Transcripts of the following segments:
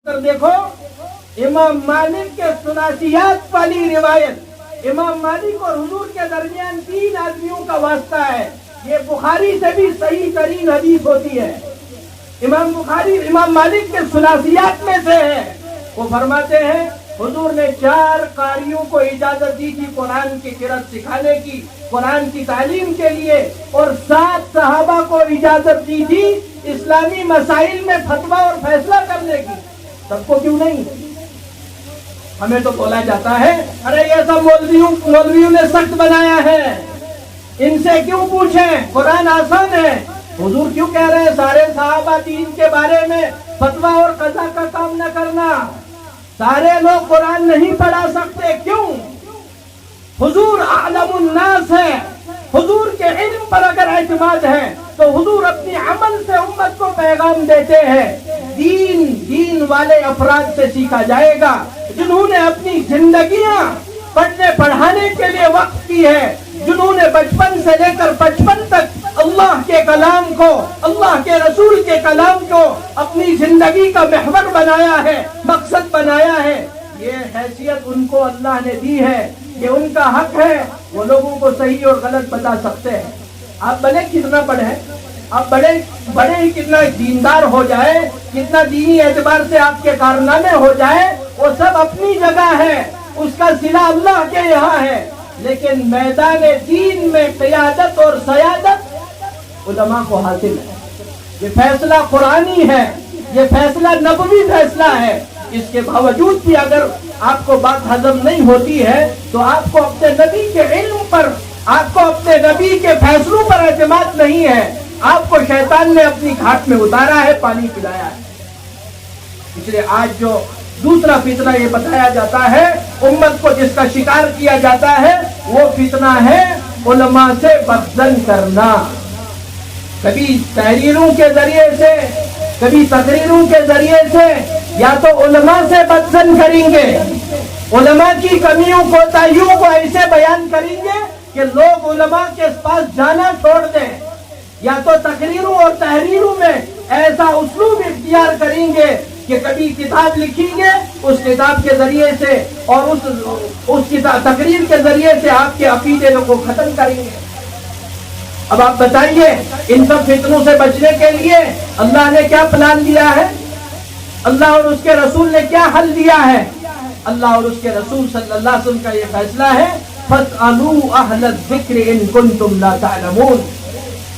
دیکھو امام مالک کے ثلاثیات والی روایت، امام مالک اور حضور کے درمیان 3 آدمیوں کا واسطہ ہے، یہ بخاری سے بھی صحیح ترین حدیث ہوتی ہے۔ امام مالک کے ثلاثیات میں سے ہے، وہ فرماتے ہیں حضور نے 4 قاریوں کو اجازت دی تھی قرآن کی قرأت سکھانے کی، قرآن کی تعلیم کے لیے، اور 7 صحابہ کو اجازت دی تھی اسلامی مسائل میں فتویٰ اور فیصلہ کرنے کی۔ سب کو کیوں نہیں؟ ہمیں تو بولا جاتا ہے ارے یہ سب مولویوں نے سخت بنایا ہے، ان سے کیوں پوچھیں، قرآن آسان ہے۔ حضور کیوں کہہ رہے ہیں سارے صحابہ دین کے بارے میں فتویٰ اور قضا کا کام نہ کرنا؟ سارے لوگ قرآن نہیں پڑھا سکتے، کیوں؟ حضور اعلم الناس ہے، حضور کے علم پر اگر اعتماد ہے تو حضور اپنی عمل سے امت کو پیغام دیتے ہیں۔ دین والے افراد سے سیکھا جائے گا جنہوں نے اپنی زندگیاں پڑھنے پڑھانے کے لیے وقف کی ہے، جنہوں نے بچپن سے لے کر 55 تک اللہ کے کلام کو، اللہ کے رسول کے کلام کو اپنی زندگی کا محور بنایا ہے، مقصد بنایا ہے۔ یہ حیثیت ان کو اللہ نے دی ہے، یہ ان کا حق ہے، وہ لوگوں کو صحیح اور غلط بتا سکتے ہیں۔ آپ بھلے کتنا پڑھیں، آپ بڑے ہی کتنا دیندار ہو جائے، کتنا دینی اعتبار سے آپ کے کارنامے ہو جائے، وہ سب اپنی جگہ ہے، اس کا صلہ اللہ کے یہاں ہے، لیکن میدان دین میں قیادت اور سیادت علماء کو حاصل ہے۔ یہ فیصلہ قرآنی ہے، یہ فیصلہ نبوی فیصلہ ہے۔ اس کے باوجود بھی اگر آپ کو بات ہضم نہیں ہوتی ہے تو آپ کو اپنے نبی کے علم پر، آپ کو اپنے نبی کے فیصلوں پر اعتماد نہیں ہے، آپ کو شیطان نے اپنی گھاٹ میں اتارا ہے، پانی پلایا ہے۔ اس لیے آج جو دوسرا فتنہ یہ بتایا جاتا ہے امت کو، جس کا شکار کیا جاتا ہے، وہ فتنہ ہے علماء سے بدزن کرنا۔ کبھی تحریروں کے ذریعے سے، کبھی تقریروں کے ذریعے سے، یا تو علماء سے بدزن کریں گے، علماء کی کمیوں کوتاہیوں کو ایسے بیان کریں گے کہ لوگ علماء کے پاس جانا چھوڑ دیں، یا تو تقریروں اور تحریروں میں ایسا اسلوب اختیار کریں گے کہ کبھی کتاب لکھیں گے، اس کتاب کے ذریعے سے اور اس تقریر کے ذریعے سے آپ کے عقیدے کو ختم کریں گے۔ اب آپ بتائیے ان سب فتنوں سے بچنے کے لیے اللہ نے کیا پلان دیا ہے؟ اللہ اور اس کے رسول نے کیا حل دیا ہے؟ اللہ اور اس کے رسول صلی اللہ علیہ وسلم کا یہ فیصلہ ہے فَاسْأَلُوا أَهْلَ الذِّكْرِ إِن كُنتُمْ لَا تَعْلَمُونَ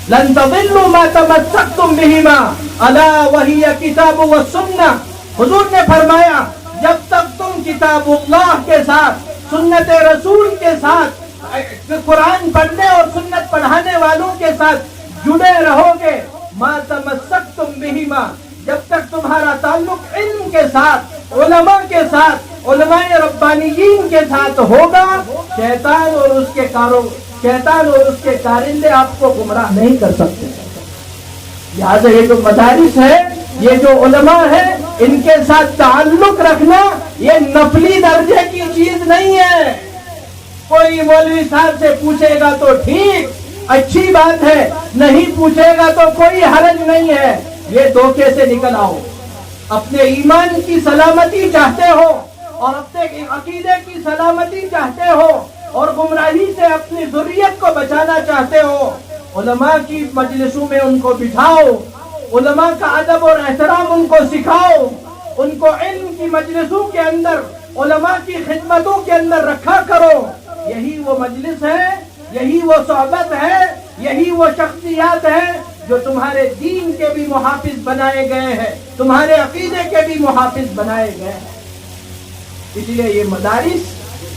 لَن تَضِلُّوا مَا تَمَسَّكْتُمْ بِهِمَا أَلَا وَهِيَ كِتَابُ وَالسُّنَّةُ۔ حضور نے فرمایا جب تک تم کتاب اللہ کے ساتھ، سنت رسول کے ساتھ، قرآن پڑھنے اور سنت پڑھانے والوں کے ساتھ جڑے رہو گے، مَا تَمَسَّكْتُمْ بِهِمَا، جب تک تمہارا تعلق علم کے ساتھ، علماء کے ساتھ، علماء ربانیین کے ساتھ ہوگا، شیطان اور اس کے کارندے آپ کو گمراہ نہیں کر سکتے۔ لہٰذا یہ جو مدارس ہے، یہ جو علماء ہے، ان کے ساتھ تعلق رکھنا یہ نفلی درجے کی چیز نہیں ہے۔ کوئی مولوی صاحب سے پوچھے گا تو ٹھیک، اچھی بات ہے، نہیں پوچھے گا تو کوئی حرج نہیں ہے۔ یہ دھوکے سے نکل آؤ، اپنے ایمان کی سلامتی چاہتے ہو اور اپنے عقیدے کی سلامتی چاہتے ہو اور گمراہی سے اپنی ذریت کو بچانا چاہتے ہو، علماء کی مجلسوں میں ان کو بٹھاؤ، علماء کا ادب اور احترام ان کو سکھاؤ، ان کو علم کی مجلسوں کے اندر، علماء کی خدمتوں کے اندر رکھا کرو۔ یہی وہ مجلس ہے، یہی وہ صحبت ہے، یہی وہ شخصیات ہیں جو تمہارے دین کے بھی محافظ بنائے گئے ہیں، تمہارے عقیدے کے بھی محافظ بنائے گئے ہیں۔ اس لیے یہ مدارس،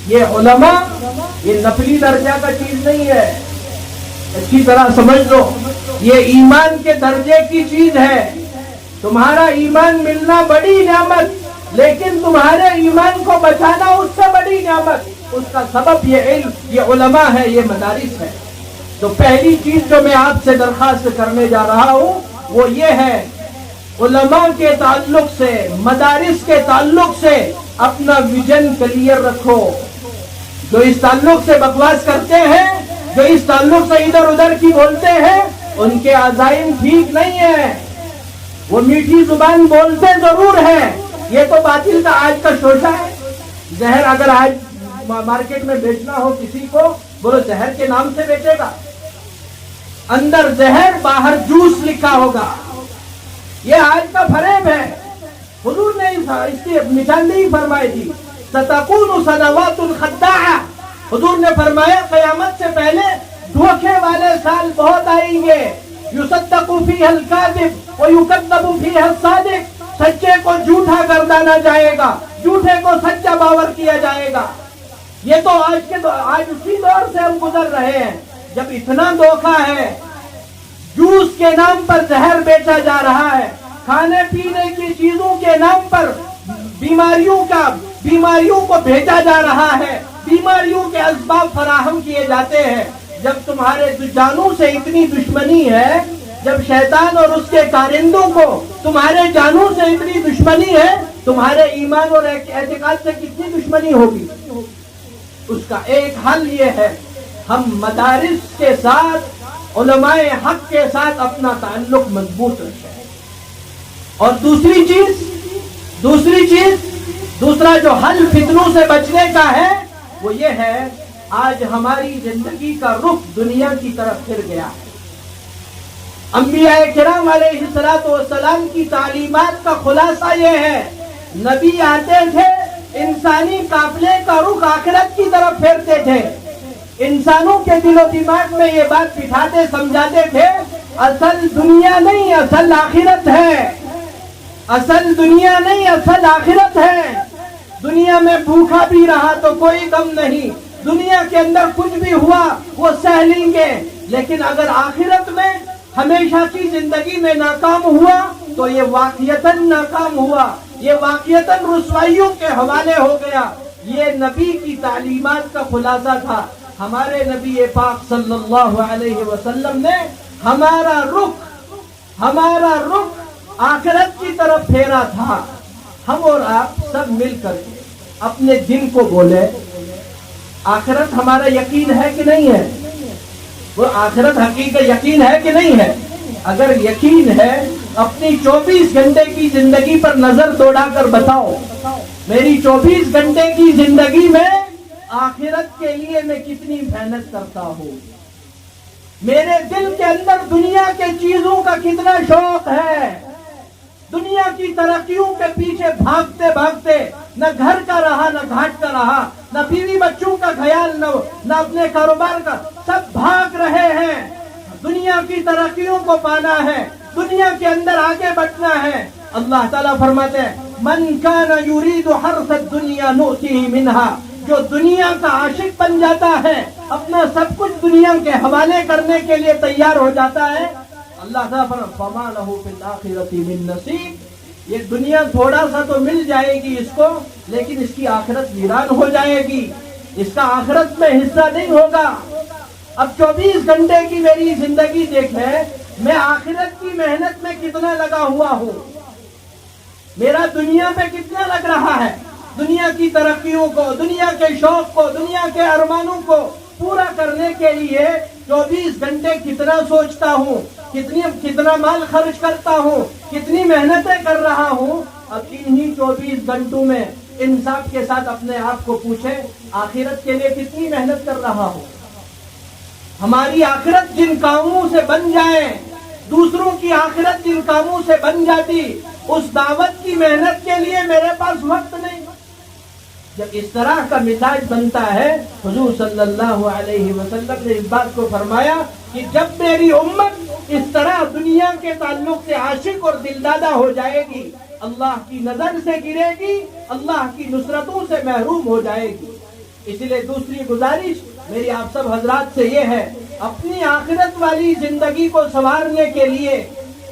یہ علماء، یہ نفلی درجہ کا چیز نہیں ہے، اچھی طرح سمجھ لو، یہ ایمان کے درجے کی چیز ہے۔ تمہارا ایمان ملنا بڑی نعمت، لیکن تمہارے ایمان کو بچانا اس سے بڑی نعمت، اس کا سبب یہ علم، یہ علماء ہے، یہ مدارس ہے۔ تو پہلی چیز جو میں آپ سے درخواست کرنے جا رہا ہوں وہ یہ ہے، علماء کے تعلق سے، مدارس کے تعلق سے اپنا ویژن کلیئر رکھو۔ جو اس تعلق سے بکواس کرتے ہیں، جو اس تعلق سے ادھر ادھر کی بولتے ہیں، ان کے عزائم ٹھیک نہیں ہیں۔ وہ میٹھی زبان بولتے ضرور ہیں، یہ تو باطل کا آج کا شوشہ ہے. زہر اگر آج مارکیٹ میں بیچنا ہو کسی کو، بولو زہر کے نام سے بیچے گا، اندر زہر باہر جوس لکھا ہوگا. یہ آج کا فریب ہے. حضور نے اس کی نشاندہی فرمائی تھی، ستکون سنوات خداعہ. حضور نے فرمایا قیامت سے پہلے دھوکے والے سال بہت آئیں گے. یصدق فیہا الکاذب ویکذب فیہا الصادق. سچے کو جھوٹا گردانا جائے گا، جھوٹے کو سچا باور کیا جائے گا. یہ تو آج اسی دور سے ہم گزر رہے ہیں جب اتنا دھوکہ ہے. جوس کے نام پر زہر بیچا جا رہا ہے، کھانے پینے کی چیزوں کے نام پر بیماریوں کو بھیجا جا رہا ہے، بیماریوں کے اسباب فراہم کیے جاتے ہیں. جب تمہارے جانوں سے اتنی دشمنی ہے، جب شیطان اور اس کے کارندوں کو تمہارے جانوں سے اتنی دشمنی ہے، تمہارے ایمان اور اعتقاد سے کتنی دشمنی ہوگی؟ اس کا ایک حل یہ ہے، ہم مدارس کے ساتھ، علماء حق کے ساتھ اپنا تعلق مضبوط رکھیں. اور دوسرا جو حل فتنوں سے بچنے کا ہے وہ یہ ہے، آج ہماری زندگی کا رخ دنیا کی طرف پھر گیا ہے. انبیاء کرام علیہ الصلوۃ والسلام کی تعلیمات کا خلاصہ یہ ہے، نبی آتے تھے انسانی قافلے کا رخ آخرت کی طرف پھیرتے تھے. انسانوں کے دل و دماغ میں یہ بات بٹھاتے سمجھاتے تھے، اصل دنیا نہیں اصل آخرت ہے، اصل دنیا نہیں اصل آخرت ہے. دنیا میں بھوکا بھی رہا تو کوئی غم نہیں، دنیا کے اندر کچھ بھی ہوا وہ سہ لیں گے، لیکن اگر آخرت میں ہمیشہ کی زندگی میں ناکام ہوا تو یہ واقعتاً ناکام ہوا، یہ واقعتاً رسوائیوں کے حوالے ہو گیا. یہ نبی کی تعلیمات کا خلاصہ تھا. ہمارے نبی پاک صلی اللہ علیہ وسلم نے ہمارا رخ آخرت کی طرف پھیرا تھا. ہم اور آپ سب مل کر کے اپنے دل کو بولے، آخرت ہمارا یقین ہے کہ نہیں ہے؟ وہ آخرت حقیقت یقین ہے کہ نہیں ہے؟ اگر یقین ہے اپنی 24 گھنٹے کی زندگی پر نظر دوڑا کر بتاؤ، میری 24 گھنٹے کی زندگی میں آخرت کے لیے میں کتنی محنت کرتا ہوں. میرے دل کے اندر دنیا کے چیزوں کا کتنا شوق ہے. دنیا کی ترقیوں کے پیچھے بھاگتے بھاگتے نہ گھر کا رہا نہ گھاٹ کا رہا، نہ بیوی بچوں کا خیال، نہ اپنے کاروبار کا، سب بھاگ رہے ہیں. دنیا کی ترقیوں کو پانا ہے، دنیا کے اندر آگے بڑھنا ہے. اللہ تعالیٰ فرماتے ہیں، من کان یرید حرث الدنیا نؤتیہ منہا. جو دنیا کا عاشق بن جاتا ہے، اپنا سب کچھ دنیا کے حوالے کرنے کے لیے تیار ہو جاتا ہے، اللہ تعالیٰ فرماتے ہیں فما لہ فی الآخرۃ من نصیب. یہ دنیا تھوڑا سا تو مل جائے گی اس کو، لیکن اس کی آخرت ویران ہو جائے گی، اس کا آخرت میں حصہ نہیں ہوگا. اب 24 گھنٹے کی میری زندگی دیکھیں، میں آخرت کی محنت میں کتنا لگا ہوا ہوں، میرا دنیا پہ کتنا لگ رہا ہے. دنیا کی ترقیوں کو، دنیا کے شوق کو، دنیا کے ارمانوں کو پورا کرنے کے لیے 24 گھنٹے کتنا سوچتا ہوں، کتنا مال خرچ کرتا ہوں، کتنی محنتیں کر رہا ہوں. اب انہی 24 گھنٹوں میں انصاف کے ساتھ اپنے آپ کو پوچھیں، آخرت کے لیے کتنی محنت کر رہا ہوں. ہماری آخرت جن کاموں سے بن جائے، دوسروں کی آخرت جن کاموں سے بن جاتی، اس دعوت کی محنت کے لیے میرے پاس وقت نہیں. جب اس طرح کا مزاج بنتا ہے، حضور صلی اللہ علیہ وسلم نے اس بات کو فرمایا کہ جب میری امت اس طرح دنیا کے تعلق سے عاشق اور دلدادہ ہو جائے گی، اللہ کی نظر سے گرے گی، اللہ کی نصرتوں سے محروم ہو جائے گی. اس لیے دوسری گزارش میری آپ سب حضرات سے یہ ہے، اپنی آخرت والی زندگی کو سنوارنے کے لیے،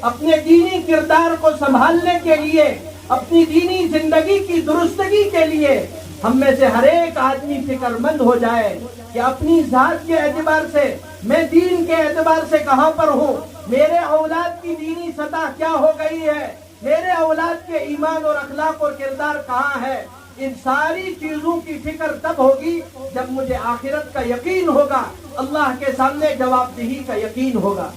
اپنے دینی کردار کو سنبھالنے کے لیے، اپنی دینی زندگی کی درستگی کے لیے ہم میں سے ہر ایک آدمی فکر مند ہو جائے کہ اپنی ذات کے اعتبار سے، میں دین کے اعتبار سے کہاں پر ہوں، میرے اولاد کی دینی سطح کیا ہو گئی ہے، میرے اولاد کے ایمان اور اخلاق اور کردار کہاں ہے. ان ساری چیزوں کی فکر تب ہوگی جب مجھے آخرت کا یقین ہوگا، اللہ کے سامنے جواب دہی کا یقین ہوگا.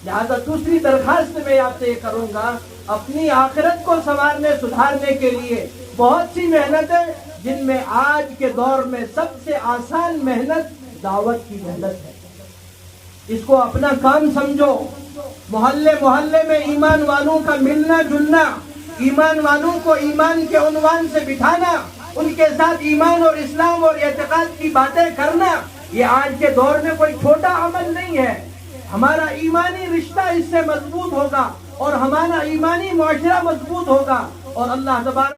لہذا دوسری درخواست میں آپ سے یہ کروں گا اپنی آخرت کو سنوارنے سدھارنے کے لیے بہت سی محنتیں، جن میں آج کے دور میں سب سے آسان محنت دعوت کی محنت ہے۔ اس کو اپنا کام سمجھو۔ محلے محلے میں ایمان والوں کا ملنا جلنا، ایمان والوں کو ایمان کے عنوان سے بٹھانا، ان کے ساتھ ایمان اور اسلام اور اعتقاد کی باتیں کرنا، یہ آج کے دور میں کوئی چھوٹا عمل نہیں ہے۔ ہمارا ایمانی رشتہ اس سے مضبوط ہوگا اور ہمارا ایمانی معاشرہ مضبوط ہوگا، اور اللہ تبارک